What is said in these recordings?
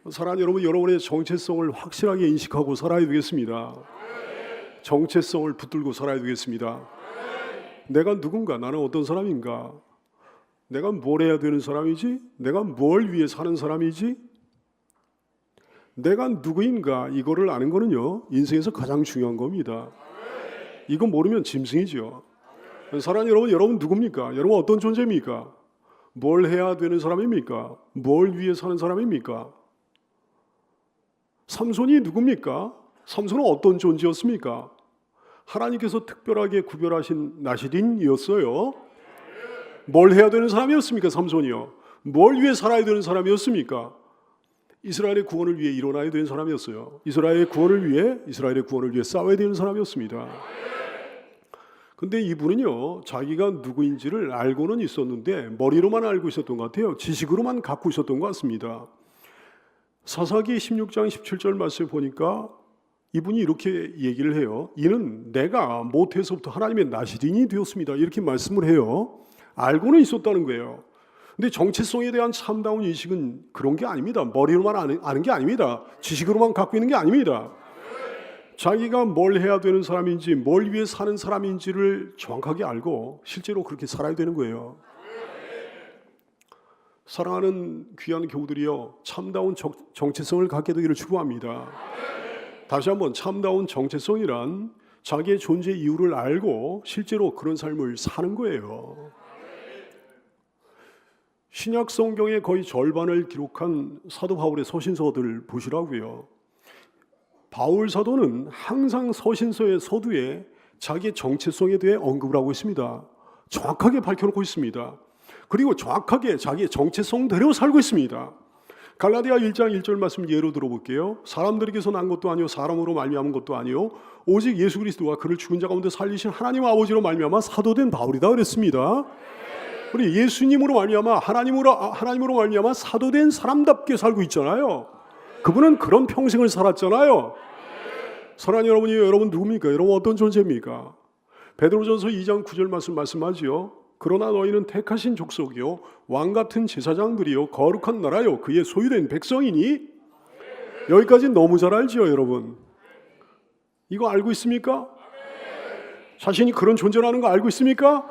사랑하는 여러분, 여러분의 정체성을 확실하게 인식하고 살아야 되겠습니다. 정체성을 붙들고 살아야 되겠습니다. 내가 누군가, 나는 어떤 사람인가, 내가 뭘 해야 되는 사람이지, 내가 뭘 위해 사는 사람이지, 내가 누구인가, 이거를 아는 거는요 인생에서 가장 중요한 겁니다. 이거 모르면 짐승이죠. 사랑하는 여러분, 여러분 누굽니까? 여러분 어떤 존재입니까? 뭘 해야 되는 사람입니까? 뭘 위해 사는 사람입니까? 삼손이 누굽니까? 삼손은 어떤 존재였습니까? 하나님께서 특별하게 구별하신 나시린이었어요. 뭘 해야 되는 사람이었습니까? 삼손이요. 뭘 위해 살아야 되는 사람이었습니까? 이스라엘의 구원을 위해 일어나야 되는 사람이었어요. 이스라엘의 구원을 위해 싸워야 되는 사람이었습니다. 근데 이분은요 자기가 누구인지를 알고는 있었는데 머리로만 알고 있었던 것 같아요. 지식으로만 갖고 있었던 것 같습니다. 사사기 16장 17절 말씀을 보니까 이분이 이렇게 얘기를 해요. 이는 내가 모태에서부터 하나님의 나시린이 되었습니다. 이렇게 말씀을 해요. 알고는 있었다는 거예요. 근데 정체성에 대한 참다운 인식은 그런 게 아닙니다. 머리로만 아는 게 아닙니다. 지식으로만 갖고 있는 게 아닙니다. 자기가 뭘 해야 되는 사람인지, 뭘 위해 사는 사람인지를 정확하게 알고 실제로 그렇게 살아야 되는 거예요. 사랑하는 귀한 교우들이여, 참다운 정체성을 갖게 되기를 축복합니다. 다시 한번, 참다운 정체성이란 자기의 존재 이유를 알고 실제로 그런 삶을 사는 거예요. 신약 성경의 거의 절반을 기록한 사도 바울의 서신서들 보시라고요. 바울 사도는 항상 서신서의 서두에 자기의 정체성에 대해 언급을 하고 있습니다. 정확하게 밝혀놓고 있습니다. 그리고 정확하게 자기의 정체성대로 살고 있습니다. 갈라디아 1장 1절 말씀 예로 들어볼게요. 사람들에게서 난 것도 아니요 사람으로 말미암은 것도 아니요 오직 예수 그리스도와 그를 죽은 자 가운데 살리신 하나님 아버지로 말미암아 사도된 바울이다 그랬습니다. 우리 예수님으로 말미암아 하나님으로 말미암아 사도된 사람답게 살고 있잖아요. 그분은 그런 평생을 살았잖아요. 사랑하는 여러분이, 여러분 누굽니까? 여러분 어떤 존재입니까? 베드로전서 2장 9절 말씀하지요. 그러나 너희는 택하신 족속이요 왕같은 제사장들이요 거룩한 나라요 그의 소유된 백성이니. 여기까지 너무 잘 알지요 여러분. 이거 알고 있습니까? 자신이 그런 존재라는 거 알고 있습니까?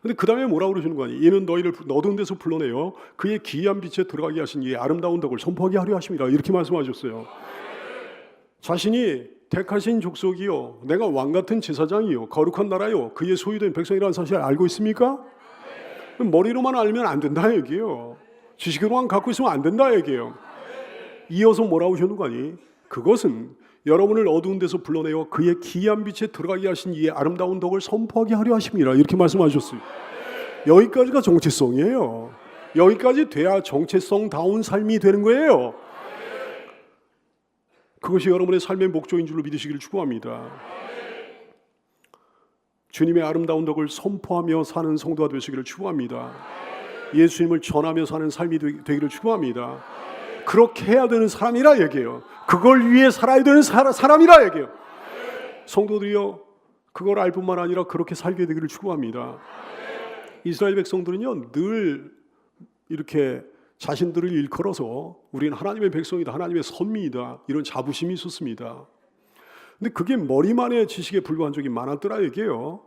근데 그 다음에 뭐라고 그러시는 거 아니에요? 이는 너희를 어두운 데서 불러내어 그의 기이한 빛에 들어가게 하신 이의 아름다운 덕을 선포하게 하려 하심이라. 이렇게 말씀하셨어요. 자신이 택하신 족속이요 내가 왕같은 제사장이요 거룩한 나라요 그의 소유된 백성이라는 사실을 알고 있습니까? 머리로만 알면 안 된다 얘기예요. 지식으로만 갖고 있으면 안 된다 얘기예요. 이어서 뭐라고 하시는 거 아니? 그것은 여러분을 어두운 데서 불러내어 그의 기이한 빛에 들어가게 하신 이의 아름다운 덕을 선포하게 하려 하심이라. 이렇게 말씀하셨어요. 여기까지가 정체성이에요. 여기까지 돼야 정체성다운 삶이 되는 거예요. 그것이 여러분의 삶의 목적인 줄로 믿으시기를 축복합니다. 주님의 아름다운 덕을 선포하며 사는 성도가 되시기를 축복합니다. 예수님을 전하며 사는 삶이 되기를 축복합니다. 그렇게 해야 되는 사람이라 얘기해요. 그걸 위해 살아야 되는 사람이라 얘기해요. 성도들이요 그걸 알 뿐만 아니라 그렇게 살게 되기를 축복합니다. 이스라엘 백성들은요 늘 이렇게 자신들을 일컬어서 우리는 하나님의 백성이다, 하나님의 선민이다, 이런 자부심이 있었습니다. 근데 그게 머리만의 지식에 불과한 적이 많았더라 얘기예요.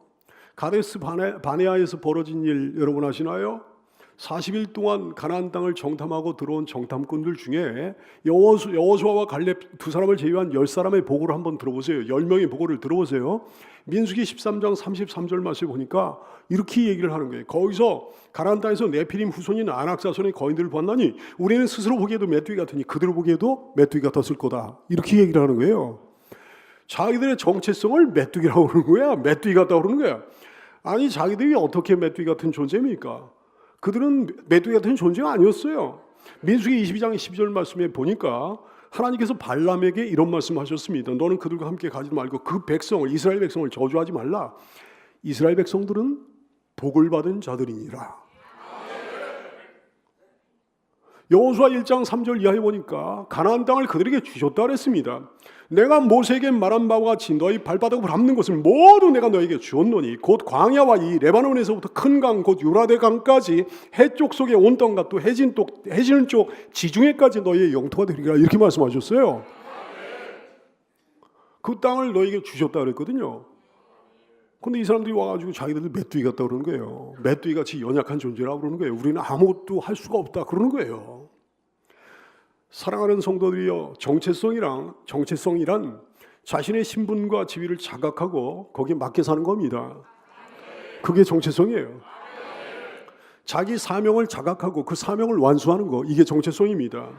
가데스 바네아에서 벌어진 일 여러분 아시나요? 40일 동안 가나안 땅을 정탐하고 들어온 정탐꾼들 중에 여호수아와 갈렙 두 사람을 제외한 10사람의 보고를 한번 들어보세요. 10명의 보고를 들어보세요. 민수기 13장 33절 말씀을 보니까 이렇게 얘기를 하는 거예요. 거기서 가나안 땅에서 네피림 후손인 아낙 자손의 거인들을 봤나니 우리는 스스로 보기에도 메뚜기 같으니 그들을 보기에도 메뚜기 같았을 거다. 이렇게 얘기를 하는 거예요. 자기들의 정체성을 메뚜기라고 그러는 거야. 메뚜기 같다고 그러는 거야. 아니 자기들이 어떻게 메뚜기 같은 존재입니까? 그들은 메뚜기 같은 존재가 아니었어요. 민수기 22장 12절 말씀에 보니까 하나님께서 발람에게 이런 말씀하셨습니다. 너는 그들과 함께 가지 말고 그 백성을, 이스라엘 백성을 저주하지 말라. 이스라엘 백성들은 복을 받은 자들이니라. 여호수아 1장 3절 이하에 보니까 가나안 땅을 그들에게 주셨다 그랬습니다. 내가 모세에게 말한 바와 같이 너희 발바닥을 밟는 것을 모두 내가 너에게 주었노니 곧 광야와 이 레바논에서부터 큰 강 곧 유라데 강까지 해쪽 속의 온 땅과 또 해진 쪽 지중해까지 너희의 영토가 되리라 이렇게 말씀하셨어요. 그 땅을 너에게 주셨다 그랬거든요. 근데 이 사람들이 와가지고 자기들 메뚜기 같다 그러는 거예요. 메뚜기 같이 연약한 존재라고 그러는 거예요. 우리는 아무것도 할 수가 없다 그러는 거예요. 사랑하는 성도들이여, 정체성이란 자신의 신분과 지위를 자각하고 거기에 맞게 사는 겁니다. 그게 정체성이에요. 자기 사명을 자각하고 그 사명을 완수하는 거, 이게 정체성입니다.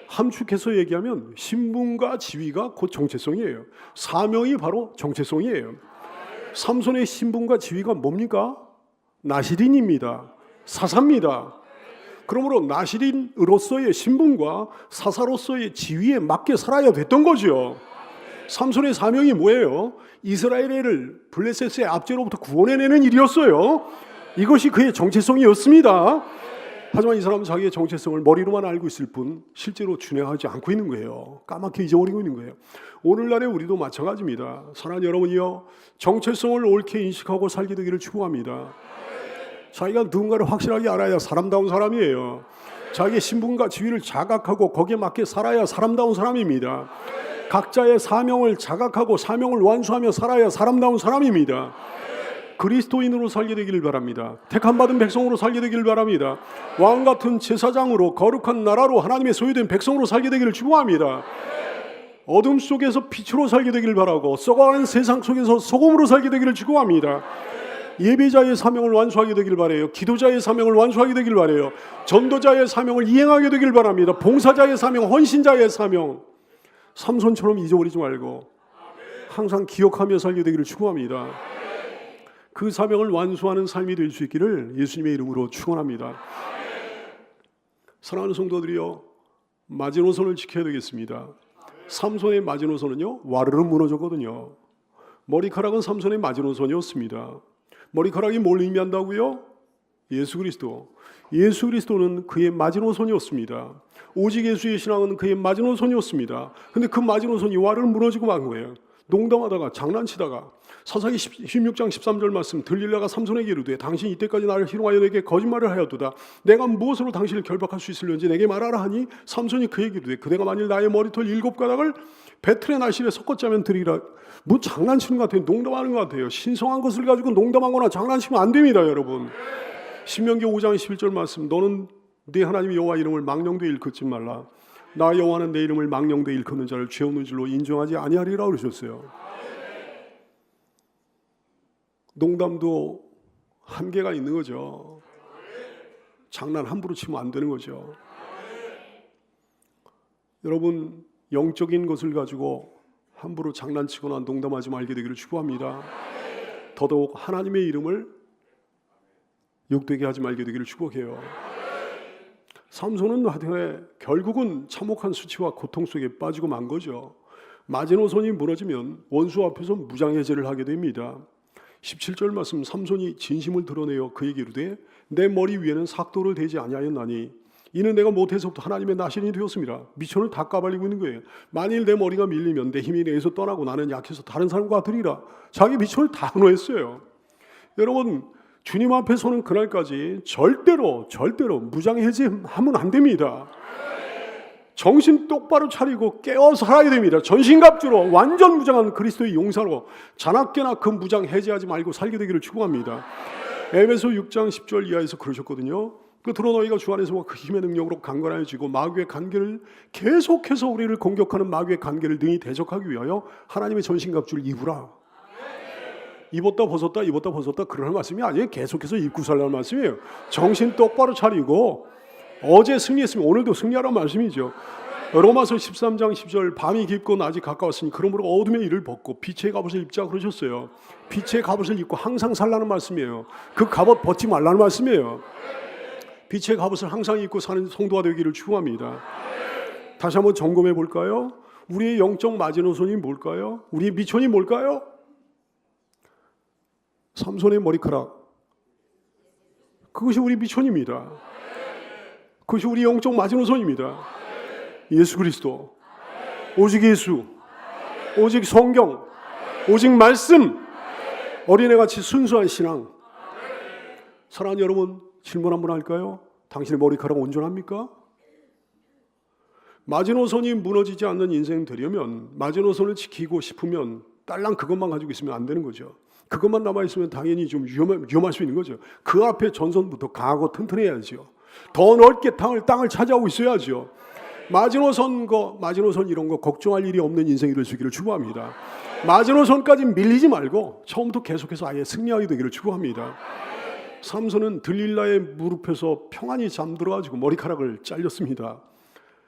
함축해서 얘기하면 신분과 지위가 곧 정체성이에요. 사명이 바로 정체성이에요. 삼손의 신분과 지위가 뭡니까? 나시린입니다. 사사입니다. 그러므로 나시린으로서의 신분과 사사로서의 지위에 맞게 살아야 됐던 거죠. 삼손의 사명이 뭐예요? 이스라엘을 블레셋의 압제로부터 구원해내는 일이었어요. 이것이 그의 정체성이었습니다. 하지만 이 사람은 자기의 정체성을 머리로만 알고 있을 뿐 실제로 준행하지 않고 있는 거예요. 까맣게 잊어버리고 있는 거예요. 오늘날의 우리도 마찬가지입니다. 사랑하는 여러분이요, 정체성을 옳게 인식하고 살게 되기를 축복합니다. 자기가 누군가를 확실하게 알아야 사람다운 사람이에요. 자기의 신분과 지위를 자각하고 거기에 맞게 살아야 사람다운 사람입니다. 각자의 사명을 자각하고 사명을 완수하며 살아야 사람다운 사람입니다. 그리스도인으로 살게 되기를 바랍니다. 택함받은 백성으로 살게 되기를 바랍니다. 왕같은 제사장으로 거룩한 나라로 하나님의 소유된 백성으로 살게 되기를 축복합니다. 어둠 속에서 빛으로 살게 되기를 바라고 썩어가는 세상 속에서 소금으로 살게 되기를 축복합니다. 예배자의 사명을 완수하게 되기를 바라요. 기도자의 사명을 완수하게 되기를 바라요. 전도자의 사명을 이행하게 되기를 바랍니다. 봉사자의 사명, 헌신자의 사명, 삼손처럼 잊어버리지 말고 항상 기억하며 살게 되기를 축복합니다. 그 사명을 완수하는 삶이 될 수 있기를 예수님의 이름으로 축원합니다. 사랑하는 성도들이여, 마지노선을 지켜야 되겠습니다. 삼손의 마지노선은요, 와르르 무너졌거든요. 머리카락은 삼손의 마지노선이었습니다. 머리카락이 뭘 의미한다고요? 예수 그리스도. 예수 그리스도는 그의 마지노선이었습니다. 오직 예수의 신앙은 그의 마지노선이었습니다. 근데 그 마지노선이 와르르 무너지고 만 거예요. 농담하다가 장난치다가 사사기 16장 13절 말씀, 들릴라가 삼손에게 이르되 당신이 이때까지 나를 희롱하여 내게 거짓말을 하였도다. 내가 무엇으로 당신을 결박할 수 있을는지 내게 말하라 하니 삼손이 그에게 이르되 그대가 만일 나의 머리털 7가닥을 배틀의 날실에 섞었자면 드리라. 뭐 장난치는 것 같아요. 농담하는 것 같아요. 신성한 것을 가지고 농담하거나 장난치면 안 됩니다, 여러분. 신명기 5장 11절 말씀, 너는 네 하나님 여호와 이름을 망령되이 일컫지 말라. 나 여호와는 내 이름을 망령되이 일컫는 자를 죄 없는 줄로 인정하지 아니하리라 그러셨어요. 농담도 한계가 있는 거죠. 장난 함부로 치면 안 되는 거죠. 여러분, 영적인 것을 가지고 함부로 장난치거나 농담하지 말게 되기를 축복합니다. 더더욱 하나님의 이름을 욕되게 하지 말게 되기를 축복해요. 삼손은 하여튼 결국은 참혹한 수치와 고통 속에 빠지고 만 거죠. 마지노선이 무너지면 원수 앞에서 무장해제를 하게 됩니다. 17절 말씀, 삼손이 진심을 드러내어 그에게 이르되 내 머리 위에는 삭도를 대지 아니하였나니 이는 내가 못해서부터 하나님의 나신이 되었습니다. 미천을 다 까발리고 있는 거예요. 만일 내 머리가 밀리면 내 힘이 내에서 떠나고 나는 약해서 다른 사람과 같으리라. 자기 미천을 다 놓았어요. 여러분, 주님 앞에 서는 그날까지 절대로 무장해제하면 안 됩니다. 정신 똑바로 차리고 깨어 살아야 됩니다. 전신갑주로 완전 무장한 그리스도의 용사로 자나깨나 그 무장 해제하지 말고 살게 되기를 축복합니다. 에베소 6장 10절 이하에서 그러셨거든요. 끝으로 너희가 주 안에서와 그 힘의 능력으로 강건하여지고 마귀의 간계를 계속해서 우리를 공격하는 마귀의 간계를 능히 대적하기 위하여 하나님의 전신갑주를 입으라. 입었다 벗었다 그러는 말씀이 아니에요. 계속해서 입고 살라는 말씀이에요. 정신 똑바로 차리고 어제 승리했으면 오늘도 승리하라는 말씀이죠. 로마서 13장 10절, 밤이 깊고 낮이 가까웠으니 그러므로 어둠의 일을 벗고 빛의 갑옷을 입자 그러셨어요. 빛의 갑옷을 입고 항상 살라는 말씀이에요. 그 갑옷 벗지 말라는 말씀이에요. 빛의 갑옷을 항상 입고 사는 성도가 되기를 축원합니다. 다시 한번 점검해 볼까요? 우리의 영적 마지노선이 뭘까요? 우리의 미천이 뭘까요? 삼손의 머리카락, 그것이 우리 미천입니다. 그것이 우리 영적 마지노선입니다. 예수 그리스도, 오직 예수, 오직 성경, 오직 말씀, 어린애같이 순수한 신앙. 사랑하는 여러분, 질문 한번 할까요? 당신의 머리카락 온전합니까? 마지노선이 무너지지 않는 인생 되려면, 마지노선을 지키고 싶으면 딸랑 그것만 가지고 있으면 안 되는 거죠. 그것만 남아있으면 당연히 좀 위험할 수 있는 거죠. 그 앞에 전선부터 강하고 튼튼해야죠. 더 넓게 땅을 차지하고 있어야죠. 마지노선 이런 거 걱정할 일이 없는 인생이 될 수 있기를 축복합니다. 마지노선까지 밀리지 말고 처음부터 계속해서 아예 승리하게 되기를 축복합니다. 삼손은 들릴라의 무릎에서 평안히 잠들어가지고 머리카락을 잘렸습니다.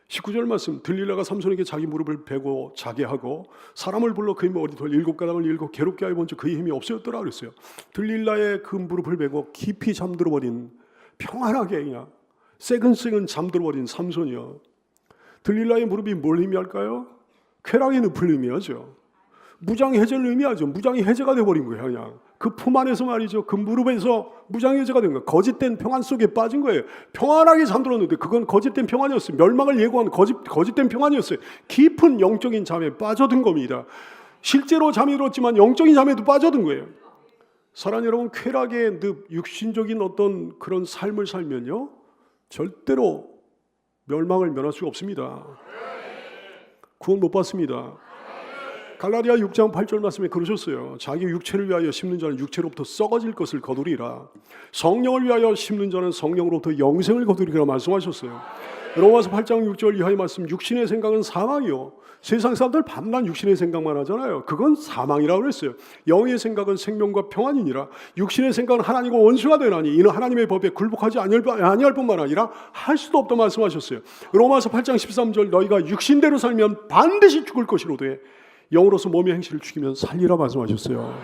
19절 말씀, 들릴라가 삼손에게 자기 무릎을 베고 자게 하고 사람을 불러 그의 머리털 7가닥을 일고 괴롭게 하여 본즉 그의 힘이 없어졌더라 그랬어요. 들릴라의 그 무릎을 베고 깊이 잠들어버린, 평안하게 그냥 새근새근 잠들어버린 삼손이요. 들릴라의 무릎이 뭘 의미할까요? 쾌락의 늪을 의미하죠. 무장해제를 의미하죠. 무장이 해제가 돼버린 거예요. 그냥 그 품 안에서 말이죠. 그 무릎에서 무장해제가 된 거예요. 거짓된 평안 속에 빠진 거예요. 평안하게 잠들었는데 그건 거짓된 평안이었어요. 멸망을 예고한 거짓된 평안이었어요. 깊은 영적인 잠에 빠져든 겁니다. 실제로 잠이 들었지만 영적인 잠에도 빠져든 거예요. 사랑하는 여러분, 쾌락의 늪, 육신적인 어떤 그런 삶을 살면요, 절대로 멸망을 면할 수가 없습니다. 구원 못 받습니다. 갈라디아 6장 8절 말씀에 그러셨어요. 자기 육체를 위하여 심는 자는 육체로부터 썩어질 것을 거두리라. 성령을 위하여 심는 자는 성령으로부터 영생을 거두리라 말씀하셨어요. 로마서 8장 6절 이하의 말씀, 육신의 생각은 사망이요. 세상 사람들 밤낮 육신의 생각만 하잖아요. 그건 사망이라고 그랬어요. 영의 생각은 생명과 평안이니라. 육신의 생각은 하나님과 원수가 되나니 이는 하나님의 법에 굴복하지 아니할 뿐만 아니라 할 수도 없다 말씀하셨어요. 로마서 8장 13절, 너희가 육신대로 살면 반드시 죽을 것이로되 영으로서 몸의 행실을 죽이면 살리라 말씀하셨어요.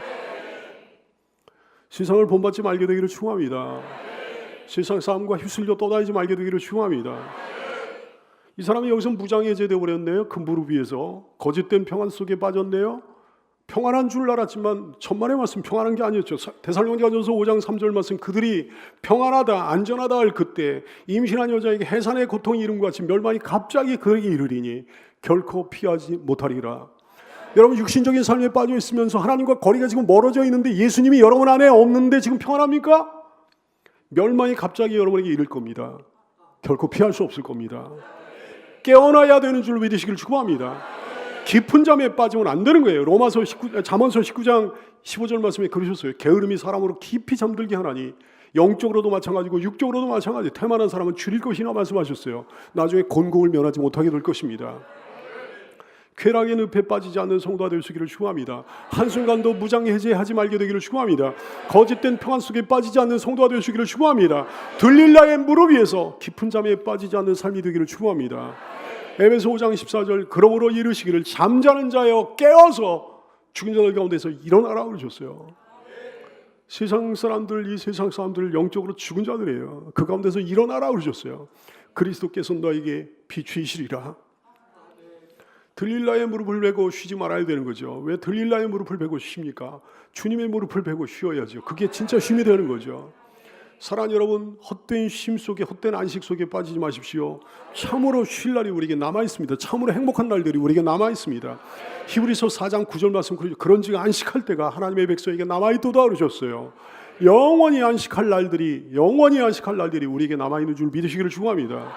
세상을 본받지 말게 되기를 축원합니다. 세상 사람과 휩쓸려 떠다니지 말게 되기를 축원합니다. 이 사람이 여기서 무장해제되어 버렸네요. 그 무릎 위에서 거짓된 평안 속에 빠졌네요. 평안한 줄 알았지만 천만의 말씀 평안한 게 아니었죠. 데살로니가전서 5장 3절 말씀, 그들이 평안하다 안전하다 할 그때 임신한 여자에게 해산의 고통이 이름과 같이 멸망이 갑자기 그에게 이르리니 결코 피하지 못하리라. 여러분, 육신적인 삶에 빠져 있으면서 하나님과 거리가 지금 멀어져 있는데 예수님이 여러분 안에 없는데 지금 평안합니까? 멸망이 갑자기 여러분에게 이를 겁니다. 결코 피할 수 없을 겁니다. 깨어나야 되는 줄 믿으시길 축복합니다. 깊은 잠에 빠지면 안 되는 거예요. 잠언서 19장 15절 말씀에 그러셨어요. 게으름이 사람으로 깊이 잠들게 하나니 영적으로도 마찬가지고 육적으로도 마찬가지. 태만한 사람은 줄일 것이나 말씀하셨어요. 나중에 곤궁을 면하지 못하게 될 것입니다. 쾌락의 늪에 빠지지 않는 성도가 될 수 있기를 축원합니다. 한순간도 무장해제하지 말게 되기를 축원합니다. 거짓된 평안 속에 빠지지 않는 성도가 될 수 있기를 축원합니다. 들릴라의 무릎 위에서 깊은 잠에 빠지지 않는 삶이 되기를 축원합니다. 에베소 5장 14절, 그러므로 이르시기를 잠자는 자여 깨어서 죽은 자들 가운데서 일어나라 그러셨어요. 세상 사람들, 이 세상 사람들 영적으로 죽은 자들이에요. 그 가운데서 일어나라 그러셨어요. 그리스도께서 너에게 비추이시리라. 들릴라의 무릎을 베고 쉬지 말아야 되는 거죠. 왜 들릴라의 무릎을 베고 쉽니까? 주님의 무릎을 베고 쉬어야죠. 그게 진짜 쉼이 되는 거죠. 사랑하는 여러분, 헛된 쉼 속에, 헛된 안식 속에 빠지지 마십시오. 참으로 쉴 날이 우리에게 남아 있습니다. 참으로 행복한 날들이 우리에게 남아 있습니다. 히브리서 4장 9절 말씀, 그런즉 안식할 때가 하나님의 백성에게 남아 있도다 그러셨어요. 영원히 안식할 날들이 우리에게 남아 있는 줄 믿으시기를 축원합니다.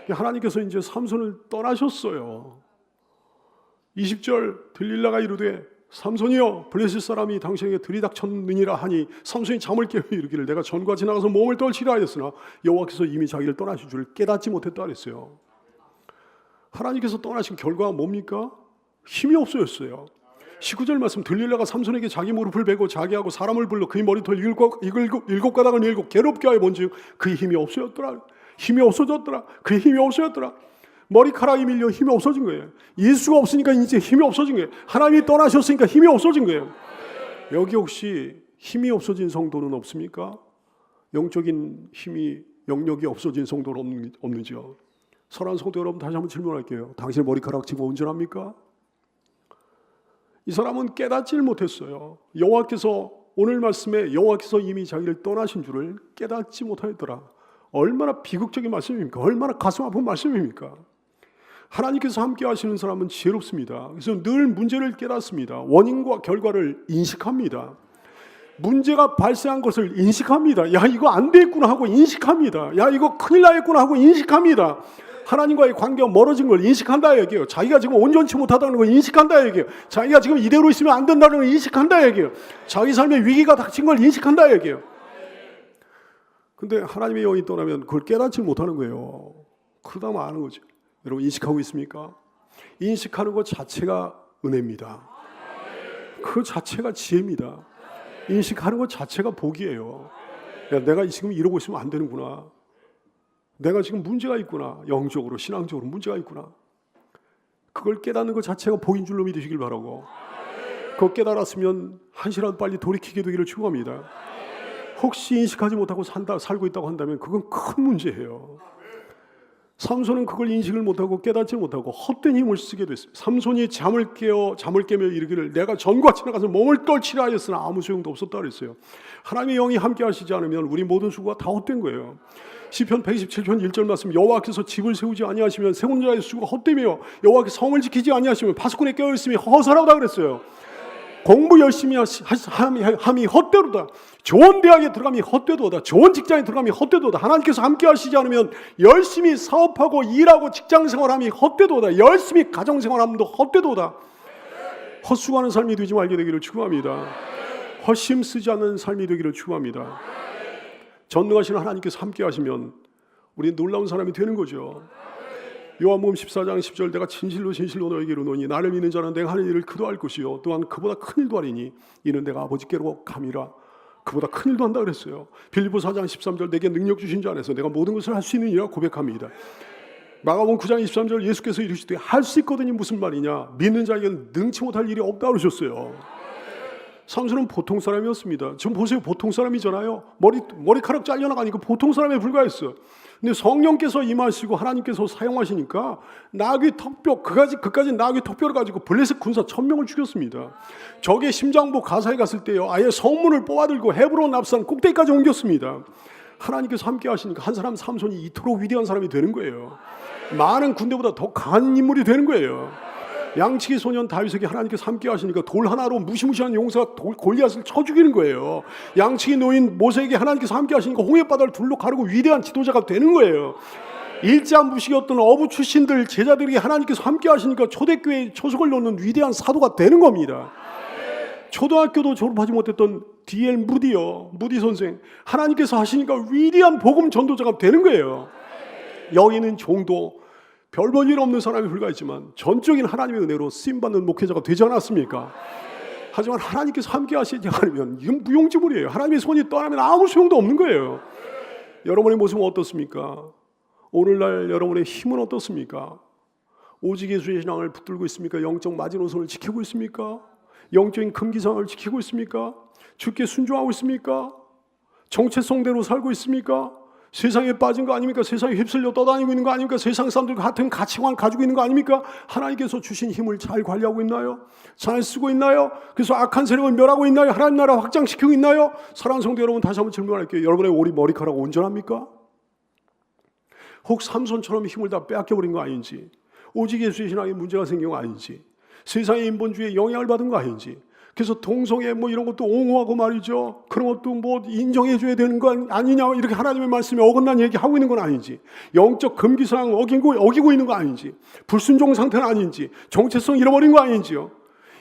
하나님께서 이제 삼손을 떠나셨어요. 20절, 들릴라가 이르되 삼손이여 블레셋 사람이 당신에게 들이닥쳤느니라 하니 삼손이 잠을 깨어 이르기를 내가 전과 지나가서 몸을 떨치라 하였으나 여호와께서 이미 자기를 떠나신 줄 깨닫지 못했다 그랬어요. 하나님께서 떠나신 결과가 뭡니까? 힘이 없어졌어요. 19절 말씀, 들릴라가 삼손에게 자기 무릎을 베고 자기 하고 사람을 불러 그의 머리털 7가닥을 일곱 괴롭게 하여 본즉 그의 힘이 없어졌더라. 그의 힘이 없어졌더라. 머리카락이 밀려 힘이 없어진 거예요. 예수가 없으니까 이제 힘이 없어진 거예요. 하나님이 떠나셨으니까 힘이 없어진 거예요. 여기 혹시 힘이 없어진 성도는 없습니까? 영적인 힘이, 영역이 없어진 성도는 없는지요? 사랑하는 성도 여러분, 다시 한번 질문할게요. 당신의 머리카락 지금 온전합니까? 이 사람은 깨닫질 못했어요. 오늘 말씀에 여호와께서 이미 자기를 떠나신 줄을 깨닫지 못하였더라. 얼마나 비극적인 말씀입니까? 얼마나 가슴 아픈 말씀입니까? 하나님께서 함께 하시는 사람은 지혜롭습니다. 그래서 늘 문제를 깨닫습니다. 원인과 결과를 인식합니다. 문제가 발생한 것을 인식합니다. 야, 이거 안 되겠구나 하고 인식합니다. 야, 이거 큰일 나겠구나 하고 인식합니다. 하나님과의 관계가 멀어진 걸 인식한다 얘기예요. 자기가 지금 온전치 못하다는 걸 인식한다 얘기예요. 자기가 지금 이대로 있으면 안 된다는 걸 인식한다 얘기예요. 자기 삶에 위기가 닥친 걸 인식한다 얘기예요. 근데 하나님의 영이 떠나면 그걸 깨닫지 못하는 거예요. 그러다 마는 거죠. 여러분 인식하고 있습니까? 인식하는 것 자체가 은혜입니다. 그 자체가 지혜입니다. 인식하는 것 자체가 복이에요. 야, 내가 지금 이러고 있으면 안 되는구나. 내가 지금 문제가 있구나. 영적으로 신앙적으로 문제가 있구나. 그걸 깨닫는 것 자체가 복인 줄로 믿으시길 바라고, 그거 깨달았으면 한시라도 빨리 돌이키게 되기를 축원합니다. 혹시 인식하지 못하고 살고 있다고 한다면 그건 큰 문제예요. 삼손은 그걸 인식을 못하고 깨닫지 못하고 헛된 힘을 쓰게 됐습니다. 삼손이 잠을 깨며 이르기를 내가 전과 지나가서 몸을 떨치라 하였으나 아무 소용도 없었다 그랬어요. 하나님의 영이 함께 하시지 않으면 우리 모든 수고가 다 헛된 거예요. 시편 127편 1절 말씀, 여호와께서 집을 세우지 아니하시면 세운 자의 수고가 헛되며 여호와께서 성을 지키지 아니하시면 파수꾼에 깨어있음이 허사라다 그랬어요. 공부 열심히 함이 헛되도다. 좋은 대학에 들어감이 헛되도다. 좋은 직장에 들어감이 헛되도다. 하나님께서 함께 하시지 않으면 열심히 사업하고 일하고 직장생활함이 헛되도다. 열심히 가정생활함도 헛되도다. 헛수고하는 삶이 되지 말게 되기를 축원합니다. 헛심 쓰지 않는 삶이 되기를 축원합니다. 전능하신 하나님께서 함께 하시면 우리 놀라운 사람이 되는 거죠. 요한복음 14장 10절, 내가 진실로 너에게 이르노니 나를 믿는 자는 내가 하는 일을 그도 할 것이요 또한 그보다 큰 일도 하리니 이는 내가 아버지께로 감이라. 그보다 큰 일도 한다 그랬어요. 빌립보 4장 13절, 내게 능력 주신 자 안에서 내가 모든 것을 할 수 있는 이라 고백합니다. 마가복음 9장 23절, 예수께서 이르시되 할 수 있거든이 무슨 말이냐, 믿는 자에게는 능치 못할 일이 없다 그러셨어요. 삼손은 보통 사람이었습니다. 지금 보세요, 보통 사람이잖아요. 머리카락 잘려나가니까 보통 사람에 불과했어요. 근데 성령께서 임하시고 하나님께서 사용하시니까 나귀 턱뼈, 그까지 나귀 턱뼈를 가지고 블레셋 군사 1000명을 죽였습니다. 적의 심장부 가사에 갔을 때요, 아예 성문을 뽑아들고 헤브론 납산 꼭대기까지 옮겼습니다. 하나님께서 함께 하시니까 한 사람 삼손이 이토록 위대한 사람이 되는 거예요. 많은 군대보다 더 강한 인물이 되는 거예요. 양치기 소년 다윗에게 하나님께서 함께 하시니까 돌 하나로 무시무시한 용사가 골리앗을 쳐 죽이는 거예요. 양치기 노인 모세에게 하나님께서 함께 하시니까 홍해바다를 둘로 가르고 위대한 지도자가 되는 거예요. 일자무식이었던 어부 출신들 제자들에게 하나님께서 함께 하시니까 초대교회에 초석을 놓는 위대한 사도가 되는 겁니다. 초등학교도 졸업하지 못했던 D.L. 무디 선생, 하나님께서 하시니까 위대한 복음 전도자가 되는 거예요. 여기는 종도 별 볼 일 없는 사람이 불과했지만 전적인 하나님의 은혜로 쓰임받는 목회자가 되지 않았습니까? 하지만 하나님께서 함께 하시지 않으면 이건 무용지물이에요. 하나님의 손이 떠나면 아무 소용도 없는 거예요. 여러분의 모습은 어떻습니까? 오늘날 여러분의 힘은 어떻습니까? 오직 예수의 신앙을 붙들고 있습니까? 영적 마지노선을 지키고 있습니까? 영적인 금기상을 지키고 있습니까? 주께 순종하고 있습니까? 정체성대로 살고 있습니까? 세상에 빠진 거 아닙니까? 세상에 휩쓸려 떠다니고 있는 거 아닙니까? 세상 사람들과 같은 가치관 가지고 있는 거 아닙니까? 하나님께서 주신 힘을 잘 관리하고 있나요? 잘 쓰고 있나요? 그래서 악한 세력을 멸하고 있나요? 하나님 나라 확장시키고 있나요? 사랑하는 성도 여러분, 다시 한번 질문할게요. 여러분의 머리카락 온전합니까? 혹 삼손처럼 힘을 다 빼앗겨버린 거 아닌지, 오직 예수의 신앙에 문제가 생긴 거 아닌지, 세상의 인본주의에 영향을 받은 거 아닌지, 그래서 동성애 이런 것도 옹호하고 말이죠, 그런 것도 인정해줘야 되는 거 아니냐, 이렇게 하나님의 말씀에 어긋난 얘기하고 있는 건 아닌지, 영적 금기사항 어기고 있는 거 아닌지, 불순종 상태는 아닌지, 정체성 잃어버린 거 아닌지요.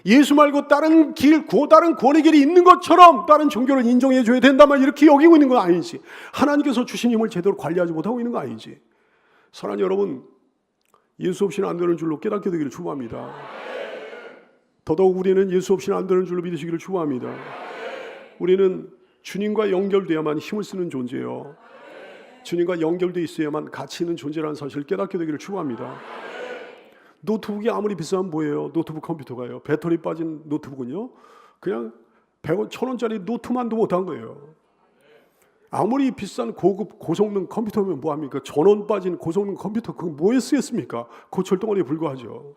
예수 말고 다른 구원의 길이 있는 것처럼 다른 종교를 인정해줘야 된다만 이렇게 여기고 있는 건 아닌지, 하나님께서 주신 힘을 제대로 관리하지 못하고 있는 거 아닌지. 사랑하는 여러분, 예수 없이는 안 되는 줄로 깨닫게 되기를 축원합니다. 더더욱 우리는 예수 없이는 안 되는 줄로 믿으시기를 축원합니다. 우리는 주님과 연결돼야만 힘을 쓰는 존재예요. 주님과 연결돼 있어야만 가치 있는 존재라는 사실을 깨닫게 되기를 축원합니다. 노트북이 아무리 비싸면 뭐예요? 노트북 컴퓨터가요. 배터리 빠진 노트북은요, 그냥 100원, 1000원짜리 노트만도 못한 거예요. 아무리 비싼 고급 고성능 컴퓨터면 뭐합니까? 1000원 빠진 고성능 컴퓨터 그거 뭐에 쓰겠습니까? 고철덩어리에 불과하죠.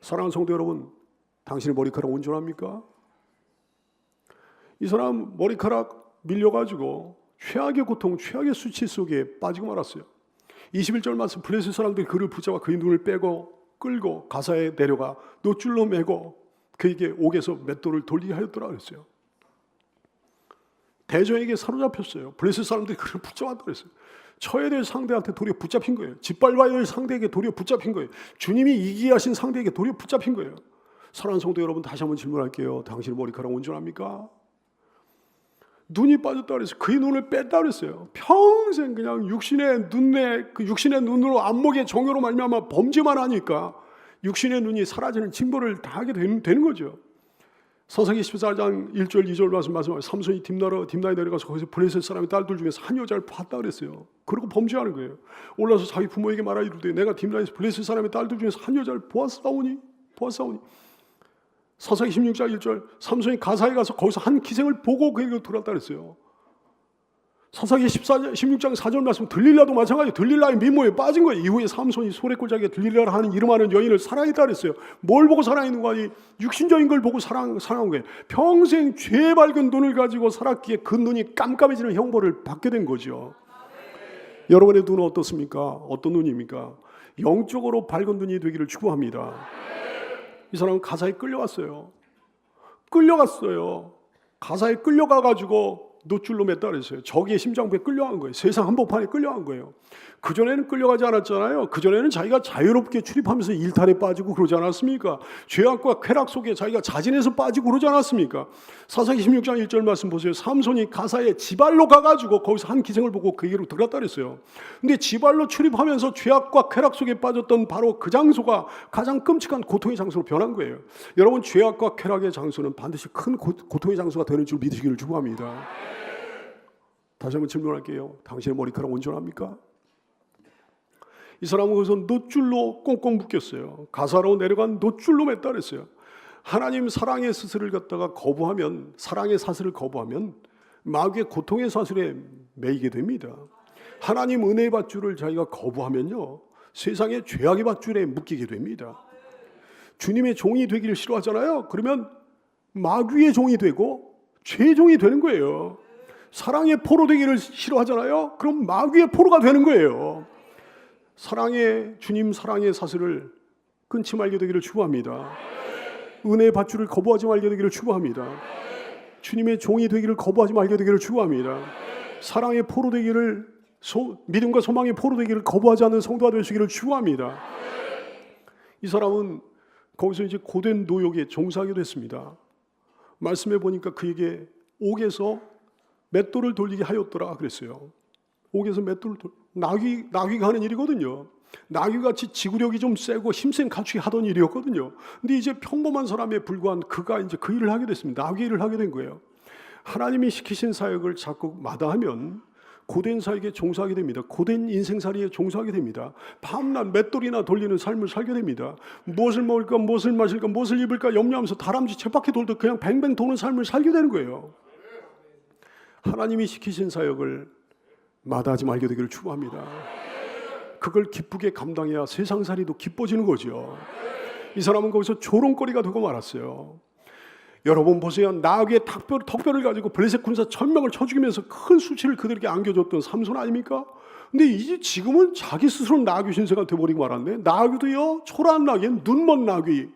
사랑하는 성도 여러분, 당신의 머리카락 온전합니까? 이 사람 머리카락 밀려가지고 최악의 고통, 최악의 수치 속에 빠지고 말았어요. 21절 말씀, 블레셋 사람들이 그를 붙잡아 그의 눈을 빼고 끌고 가사에 내려가 노줄로 매고 그에게 옥에서 맷돌을 돌리게 하였더라 그랬어요. 대저에게 사로잡혔어요. 블레셋 사람들이 그를 붙잡았다 그랬어요. 쳐야 될 상대한테 도리어 붙잡힌 거예요. 짓밟아야 될 상대에게 도리어 붙잡힌 거예요. 주님이 이기게 하신 상대에게 도리어 붙잡힌 거예요. 사랑하는 성도 여러분, 다시 한번 질문할게요. 당신의 머리카락 온전합니까? 눈이 빠졌다 그랬어요. 그의 눈을 뺐다 그랬어요. 평생 그냥 육신의 눈에, 그 육신의 눈으로 안목의 정욕으로 말미암아 범죄만 하니까 육신의 눈이 사라지는 징벌을 당하게 되는 거죠. 사사기 14장 1절 2절 말씀하시면 삼손이 딥나에 내려가서 거기서 블레셋 사람의 딸들 중에서 한 여자를 봤다 그랬어요. 그러고 범죄하는 거예요. 올라서 자기 부모에게 말하기를 내가 딥나에서 블레셋 사람의 딸들 중에서 한 여자를 보았사오니. 사사기 16장 1절 삼손이 가사에 가서 거기서 한 기생을 보고 그에게 돌았다 그랬어요. 사사기 16장 4절 말씀, 들릴라도 마찬가지, 들릴라의 미모에 빠진 거예요. 이후에 삼손이 소래골짜기에 들릴라라 하는 이름하는 여인을 사랑했다 그랬어요. 뭘 보고 사랑했는 거 아니? 육신적인 걸 보고 사랑한 거예요. 평생 죄 밝은 눈을 가지고 살았기에 그 눈이 깜깜해지는 형벌을 받게 된 거죠. 여러분의 눈은 어떻습니까? 어떤 눈입니까? 영적으로 밝은 눈이 되기를 축복합니다. 이 사람은 가사에 끌려갔어요. 가사에 끌려가가지고 노줄로 맸다 그랬어요. 적의 심장부에 끌려간 거예요. 세상 한복판에 끌려간 거예요. 그전에는 끌려가지 않았잖아요. 그전에는 자기가 자유롭게 출입하면서 일탈에 빠지고 그러지 않았습니까? 죄악과 쾌락 속에 자기가 자진해서 빠지고 그러지 않았습니까? 사사기 16장 1절 말씀 보세요. 삼손이 가사에 지발로 가가지고 거기서 한 기생을 보고 그에게로 들어갔다 그랬어요. 근데 지발로 출입하면서 죄악과 쾌락 속에 빠졌던 바로 그 장소가 가장 끔찍한 고통의 장소로 변한 거예요. 여러분, 죄악과 쾌락의 장소는 반드시 큰 고통의 장소가 되는 줄 믿으시기를 축복합니다. 다시 한번 질문할게요. 당신의 머리카락 온전합니까? 이 사람은 거기서 놋줄로 꽁꽁 묶였어요. 가사로 내려간 놋줄로 맸다 그랬어요. 하나님 사랑의 스스를 갖다가 거부하면, 사랑의 사슬을 거부하면 마귀의 고통의 사슬에 매이게 됩니다. 하나님 은혜의 밧줄을 자기가 거부하면요, 세상의 죄악의 밧줄에 묶이게 됩니다. 주님의 종이 되기를 싫어하잖아요. 그러면 마귀의 종이 되고 죄의 종이 되는 거예요. 사랑의 포로 되기를 싫어하잖아요. 그럼 마귀의 포로가 되는 거예요. 주님 사랑의 사슬을 끊지 말게 되기를 축복합니다. 은혜의 밧줄을 거부하지 말게 되기를 축복합니다. 주님의 종이 되기를 거부하지 말게 되기를 축복합니다. 사랑의 포로 되기를, 믿음과 소망의 포로 되기를 거부하지 않는 성도가 되시기를 축복합니다. 이 사람은 거기서 이제 고된 노역에 종사하게 됐습니다. 말씀해 보니까 그에게 옥에서 맷돌을 돌리게 하였더라 그랬어요. 옥에서 맷돌을 나귀가 하는 일이거든요. 나귀같이 지구력이 좀 세고 힘센 가축이 하던 일이었거든요. 근데 이제 평범한 사람에 불과한 그가 이제 그 일을 하게 됐습니다. 나귀 일을 하게 된 거예요. 하나님이 시키신 사역을 자꾸 마다하면 고된 사역에 종사하게 됩니다. 고된 인생살이에 종사하게 됩니다. 밤낮 맷돌이나 돌리는 삶을 살게 됩니다. 무엇을 먹을까, 무엇을 마실까, 무엇을 입을까 염려하면서 다람쥐 쳇바퀴 돌듯 그냥 뱅뱅 도는 삶을 살게 되는 거예요. 하나님이 시키신 사역을 마다하지 말게 되기를 축복합니다. 그걸 기쁘게 감당해야 세상살이도 기뻐지는 거죠. 이 사람은 거기서 조롱거리가 되고 말았어요. 여러분 보세요. 나귀의 턱뼈를 가지고 블레셋 군사 1000명을 쳐 죽이면서 큰 수치를 그들에게 안겨줬던 삼손 아닙니까? 근데 이제 지금은 자기 스스로 나귀 신세가 돼버리고 말았네. 나귀도요, 초라한 나귀, 눈먼 나귀,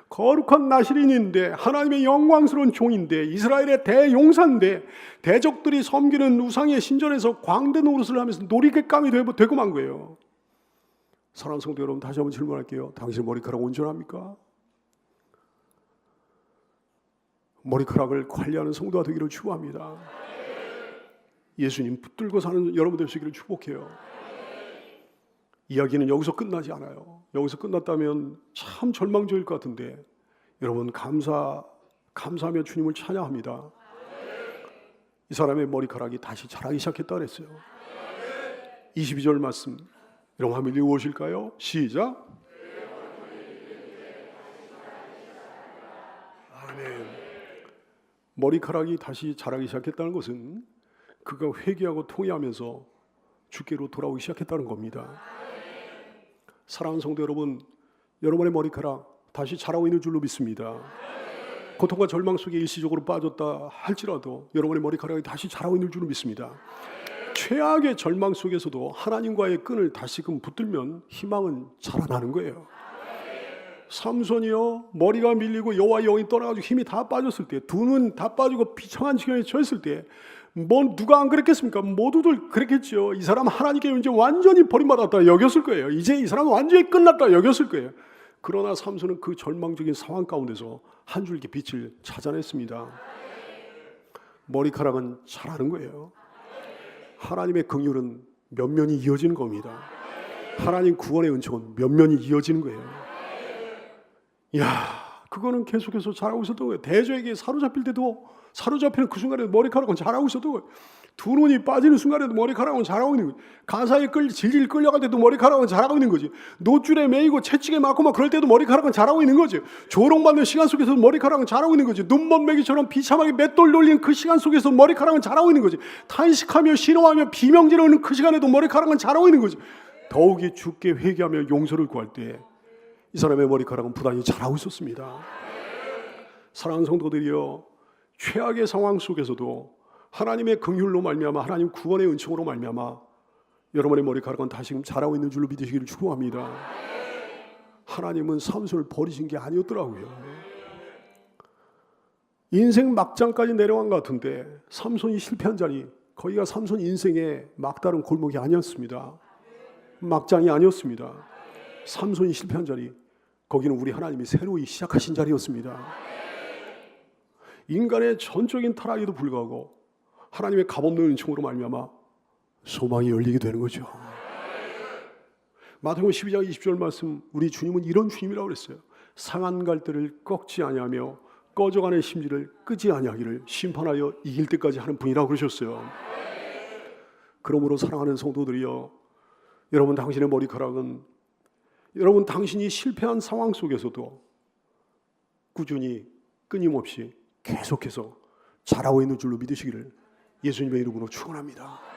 거룩한 나시린인데, 하나님의 영광스러운 종인데, 이스라엘의 대용사인데, 대적들이 섬기는 우상의 신전에서 광대 노릇을 하면서 놀이객감이 되고 만 거예요. 사랑하는 성도 여러분, 다시 한번 질문할게요. 당신 머리카락 온전합니까? 머리카락을 관리하는 성도가 되기를 축복합니다. 예수님 붙들고 사는 여러분 되시기를 축복해요. 이야기는 여기서 끝나지 않아요. 여기서 끝났다면 참 절망적일 것 같은데, 여러분 감사하며 주님을 찬양합니다. 이 사람의 머리카락이 다시 자라기 시작했다 그랬어요. 22절 말씀 여러분 한번 읽어보실까요? 시작. 아멘. 머리카락이 다시 자라기 시작했다는 것은 그가 회개하고 통회하면서 주께로 돌아오기 시작했다는 겁니다. 사랑하는 성도 여러분, 여러분의 머리카락 다시 자라고 있는 줄로 믿습니다. 고통과 절망 속에 일시적으로 빠졌다 할지라도 여러분의 머리카락이 다시 자라고 있는 줄을 믿습니다. 최악의 절망 속에서도 하나님과의 끈을 다시금 붙들면 희망은 자라나는 거예요. 삼손이요, 머리가 밀리고 여호와의 영이 떠나가지고 힘이 다 빠졌을 때, 두 눈 다 빠지고 비참한 지경에 처했을 때, 누가 안 그랬겠습니까? 모두들 그랬겠죠. 이 사람 하나님께 이제 완전히 버림받았다 여겼을 거예요. 이제 이 사람은 완전히 끝났다 여겼을 거예요. 그러나 삼손은 그 절망적인 상황 가운데서 한 줄기 빛을 찾아냈습니다. 머리카락은 자라는 거예요. 하나님의 긍휼은 면면이 이어지는 겁니다. 하나님 구원의 은총은 면면이 이어지는 거예요. 그거는 계속해서 자라고 있었던 거예요. 대저에게 사로잡힐 때도 사로잡히는 그 순간에도 머리카락은 자라고 있었던 거예요. 두 눈이 빠지는 순간에도 머리카락은 자라고 있는 거예요. 가사에 질질 끌려갈 때도 머리카락은 자라고 있는 거지. 노줄에 매이고 채찍에 맞고 막 그럴 때도 머리카락은 자라고 있는 거지. 조롱받는 시간 속에서 머리카락은 자라고 있는 거지. 눈먼매기처럼 비참하게 맷돌 돌리는 그 시간 속에서 머리카락은 자라고 있는 거지. 탄식하며 신음하며 비명지르는 그 시간에도 머리카락은 자라고 있는 거지. 더욱이 주께 회개하며 용서를 구할 때 이 사람의 머리카락은 부단히 자라고 있었습니다. 사랑하는 성도들이여, 최악의 상황 속에서도 하나님의 긍휼로 말미암아 하나님 구원의 은총으로 말미암아 여러분의 머리카락은 다시금 자라고 있는 줄로 믿으시기를 축복합니다. 하나님은 삼손을 버리신 게 아니었더라고요. 인생 막장까지 내려간 것 같은데 삼손이 실패한 자리, 거기가 삼손 인생의 막다른 골목이 아니었습니다. 막장이 아니었습니다. 삼손이 실패한 자리, 거기는 우리 하나님이 새로이 시작하신 자리였습니다. 인간의 전적인 타락에도 불구하고 하나님의 값없는 은총으로 말미암아 소망이 열리게 되는 거죠. 마태복음 12장 20절 말씀, 우리 주님은 이런 주님이라고 그랬어요. 상한 갈대를 꺾지 아니하며 꺼져가는 심지를 끄지 아니하기를 심판하여 이길 때까지 하는 분이라고 그러셨어요. 그러므로 사랑하는 성도들이여, 여러분 당신의 머리카락은 여러분 당신이 실패한 상황 속에서도 꾸준히 끊임없이 계속해서 자라고 있는 줄로 믿으시기를 예수님의 이름으로 축원합니다.